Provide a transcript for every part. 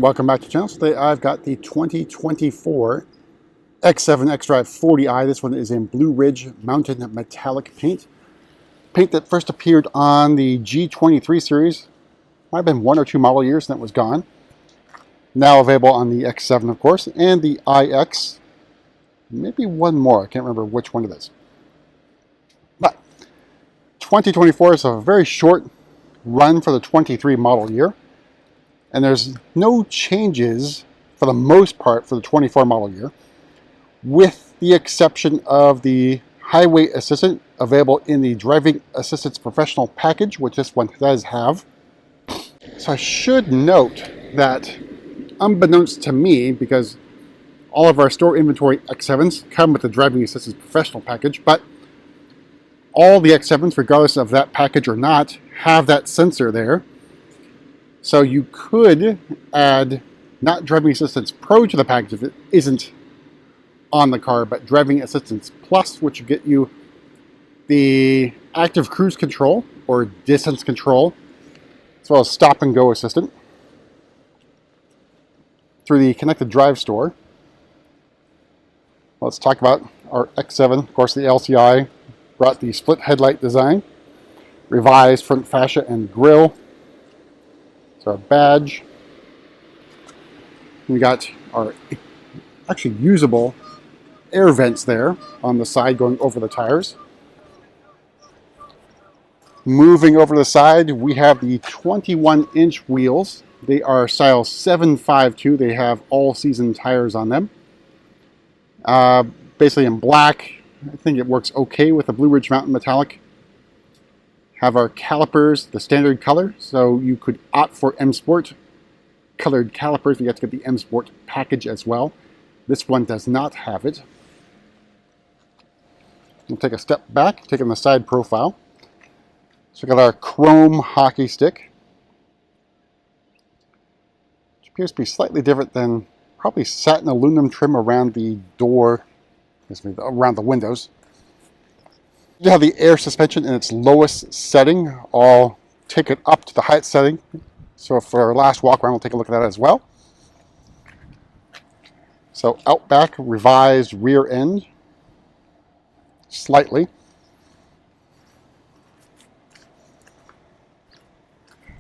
Welcome back to the channel. Today I've got the 2024 X7 xDrive40i. This one is in Blue Ridge Mountain Metallic paint. Paint that first appeared on the G23 series. Might have been 1 or 2 model years and that was gone. Now available on the X7, of course, and the iX. Maybe one more. I can't remember which one it is. But 2024 is a very short run for the 23 model year. And there's no changes for the most part for the 24 model year, with the exception of the highway assistant available in the driving assistance professional package, which this one does have. So I should note that, unbeknownst to me, because all of our store inventory X7s come with the driving assistance professional package, but all the X7s, regardless of that package or not, have that sensor there. So you could add not Driving Assistance Pro to the package if it isn't on the car, but Driving Assistance Plus, which will get you the active cruise control or distance control, as well as stop and go assistant through the connected drive store. Let's talk about our X7. Of course, the LCI brought the split headlight design, revised front fascia and grille. Our badge. We got our actually usable air vents there on the side going over the tires. Moving over to the side, we have the 21-inch wheels. They are style 752. They have all-season tires on them. Basically in black. I think it works okay with the Blue Ridge Mountain Metallic. Have our calipers, the standard color, so you could opt for M Sport colored calipers. You have to get the M Sport package as well. This one does not have it. We'll take a step back, taking the side profile. So we got our chrome hockey stick, which appears to be slightly different than probably satin aluminum trim around the door, around the windows. You have the air suspension in its lowest setting. I'll take it up to the highest setting. So for our last walk around, we'll take a look at that as well. So Outback revised rear end, slightly.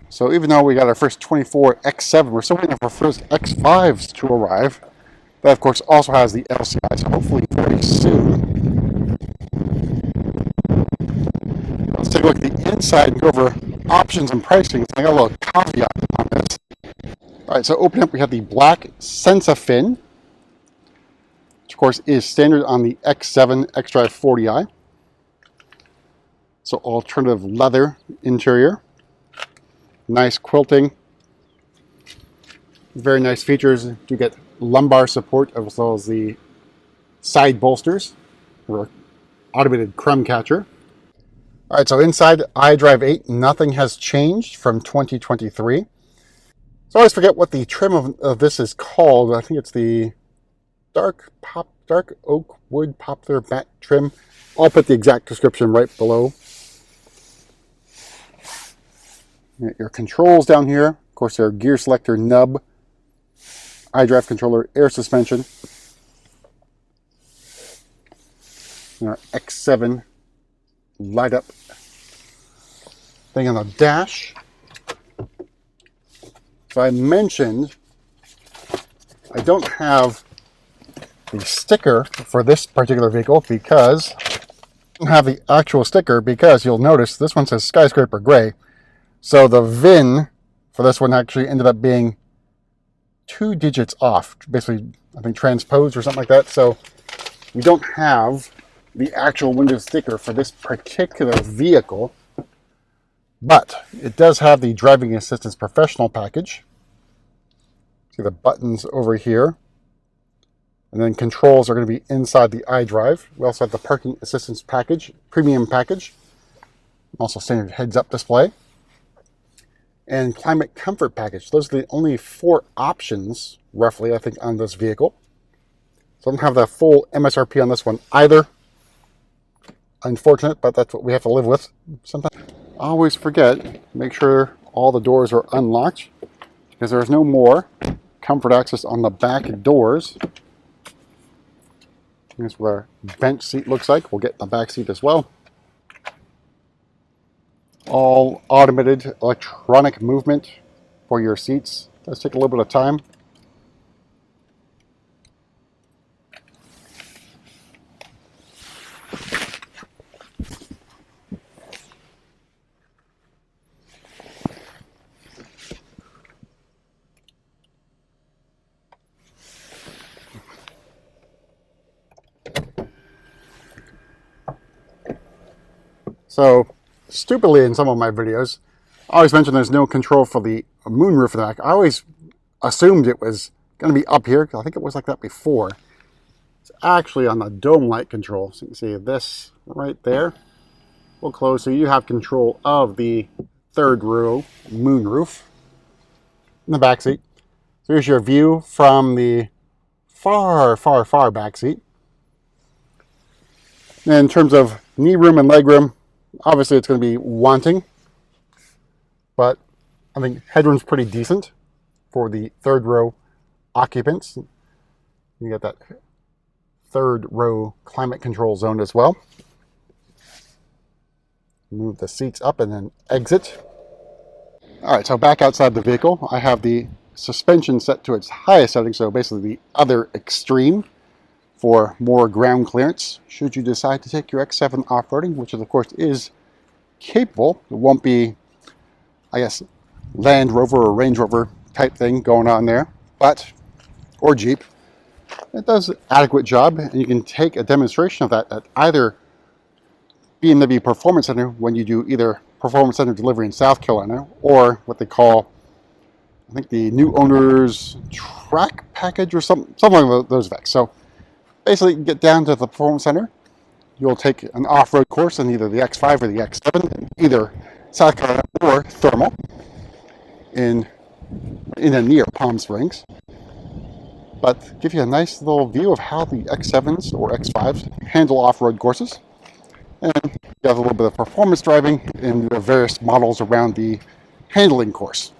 So even though we got our first 24 X7, we're still waiting for our first X5s to arrive. That of course also has the LCI, so hopefully very soon. Let's take a look at the inside and go over options and pricing. I got a little caveat on this. Alright, so opening up, we have the black Sensa fin, which of course is standard on the X7 xDrive40i. So alternative leather interior. Nice quilting. Very nice features. You get lumbar support as well as the side bolsters or automated crumb catcher. All right, so inside iDrive 8, nothing has changed from 2023. So I always forget what the trim of this is called. I think it's the dark oak wood poplar matte trim. I'll put the exact description right below. You get your controls down here. Of course, their gear selector nub, iDrive controller, air suspension, and our X7 light up thing on the dash. So I mentioned I don't have the sticker for this particular vehicle because I don't have the actual sticker because you'll notice this one says Skyscraper Gray. So the VIN for this one actually ended up being 2 digits off, basically I think transposed or something like that. So we don't have the actual window sticker for this particular vehicle, but it does have the Driving Assistance Professional package. See the buttons over here, and then controls are going to be inside the iDrive. We also have the Parking Assistance package, premium package, also standard heads-up display, and Climate Comfort package. Those are the only 4 options, roughly, I think, on this vehicle. So I don't have the full MSRP on this one either. Unfortunate, but that's what we have to live with sometimes. I always forget, make sure all the doors are unlocked, because there's no more comfort access on the back doors. Here's what our bench seat looks like. We'll get the back seat as well. All automated electronic movement for your seats. Does take a little bit of time. So, stupidly in some of my videos, I always mention there's no control for the moonroof in the back. I always assumed it was going to be up here, because I think it was like that before. It's actually on the dome light control. So you can see this right there will close, so you have control of the third row moonroof in the back seat. So here's your view from the far, far, far back seat. And in terms of knee room and leg room, obviously it's going to be wanting, but I think headroom's pretty decent for the third row occupants. You get that third row climate control zone as well. Move the seats up and then exit. All right, so back outside the vehicle, I have the suspension set to its highest setting, so basically the other extreme for more ground clearance should you decide to take your X7 off-roading, which of course is capable. It won't be, I guess, Land Rover or Range Rover type thing going on there, but, or Jeep. It does an adequate job, and you can take a demonstration of that at either BMW Performance Center when you do either Performance Center delivery in South Carolina, or what they call, I think, the new owner's track package or something like those effects. So basically, you get down to the Performance Center, you'll take an off-road course in either the X5 or the X7, either South Carolina or Thermal, in and near Palm Springs. But give you a nice little view of how the X7s or X5s handle off-road courses. And you have a little bit of performance driving in the various models around the handling course.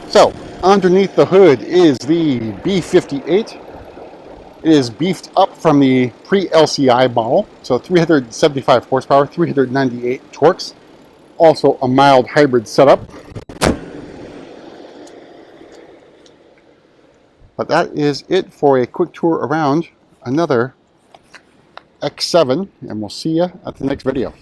So, underneath the hood is the B58. It is beefed up from the pre-LCI model, so 375 horsepower, 398 torques. Also a mild hybrid setup. But that is it for a quick tour around another X7, and we'll see you at the next video.